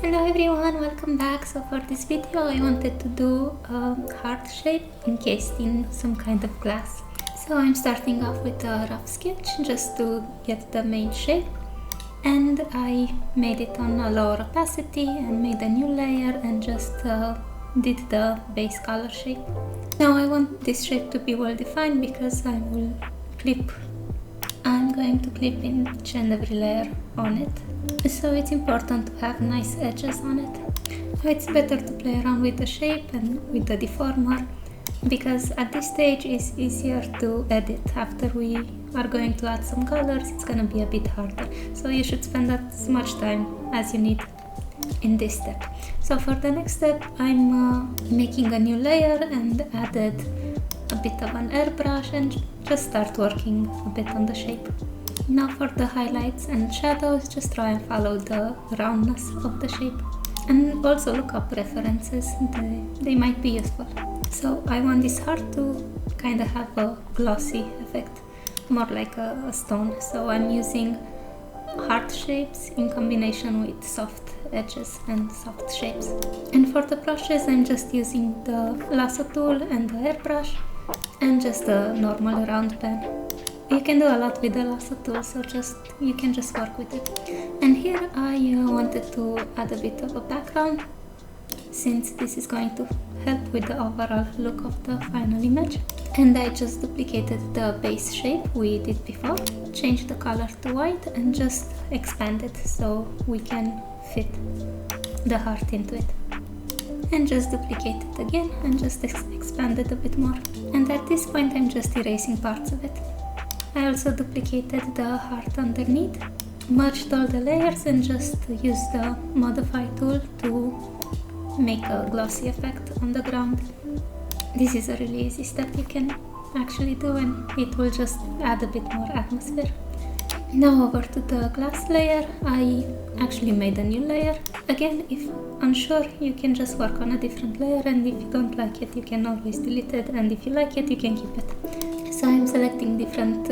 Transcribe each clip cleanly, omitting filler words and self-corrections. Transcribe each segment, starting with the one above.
Hello everyone, welcome back. So for this video I wanted to do a heart shape encased in some kind of glass. So I'm starting off with a rough sketch just to get the main shape, and I made it on a lower opacity and made a new layer and just did the base color shape. Now I want this shape to be well defined because I'm going to clip each and every layer on it. So it's important to have nice edges on it. It's better to play around with the shape and with the deformer, because at this stage it's easier to edit. After we are going to add some colors, it's gonna be a bit harder. So you should spend as much time as you need in this step. So for the next step, I'm making a new layer and added a bit of an airbrush and just start working a bit on the shape. Now for the highlights and shadows, just try and follow the roundness of the shape. And also look up references, they might be useful. So I want this heart to kind of have a glossy effect, more like a stone. So I'm using heart shapes in combination with soft edges and soft shapes. And for the brushes, I'm just using the lasso tool and the airbrush and just a normal round pen. You can do a lot with the lasso tool, so you can just work with it. And here I wanted to add a bit of a background, since this is going to help with the overall look of the final image. And I just duplicated the base shape we did before, changed the color to white and just expanded so we can fit the heart into it. And just duplicate it again and just expand it a bit more. And at this point I'm just erasing parts of it. I also duplicated the heart underneath, merged all the layers and just used the modify tool to make a glossy effect on the ground. This is a really easy step you can actually do, and it will just add a bit more atmosphere. Now over to the glass layer. I actually made a new layer. Again, if unsure, you can just work on a different layer, and if you don't like it, you can always delete it, and if you like it, you can keep it. So I'm selecting different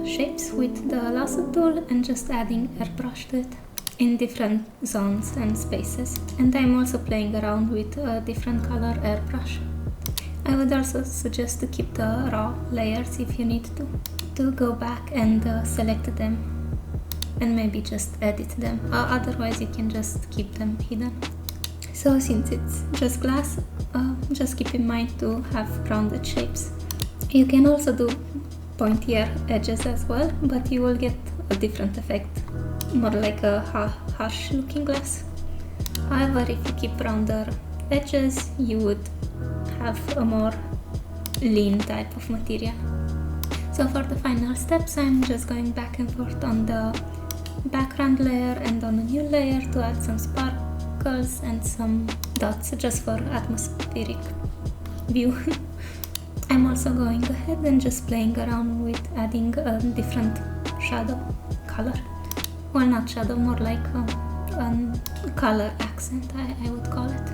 shapes with the lasso tool and just adding airbrush to it in different zones and spaces. And I'm also playing around with a different color airbrush. I would also suggest to keep the raw layers if you need to go back and select them and maybe just edit them. Otherwise you can just keep them hidden. So since it's just glass, just keep in mind to have rounded shapes. You can also do pointier edges as well, but you will get a different effect, more like a harsh looking glass. However, if you keep rounder edges, you would have a more lean type of material. So for the final steps, I'm just going back and forth on the background layer and on a new layer to add some sparkles and some dots just for atmospheric view. I'm also going ahead and just playing around with adding a different shadow color. Well, not shadow, more like a color accent, I would call it.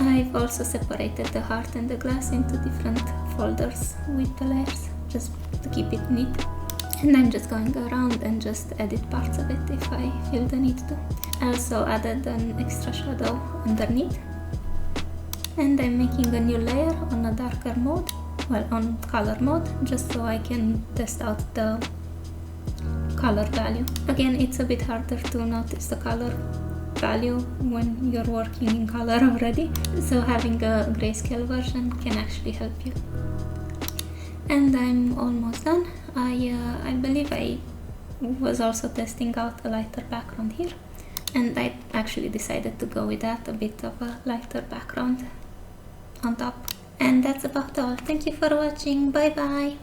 I've also separated the heart and the glass into different folders with the layers, just to keep it neat. And I'm just going around and just edit parts of it if I feel the need to. I also added an extra shadow underneath. And I'm making a new layer on a darker mode, well, on color mode, just so I can test out the color value. Again, it's a bit harder to notice the color value when you're working in color already, so having a grayscale version can actually help you. And I'm almost done. I believe I was also testing out a lighter background here, and I actually decided to go with that, a bit of a lighter background on top. And that's about all. Thank you for watching. Bye bye!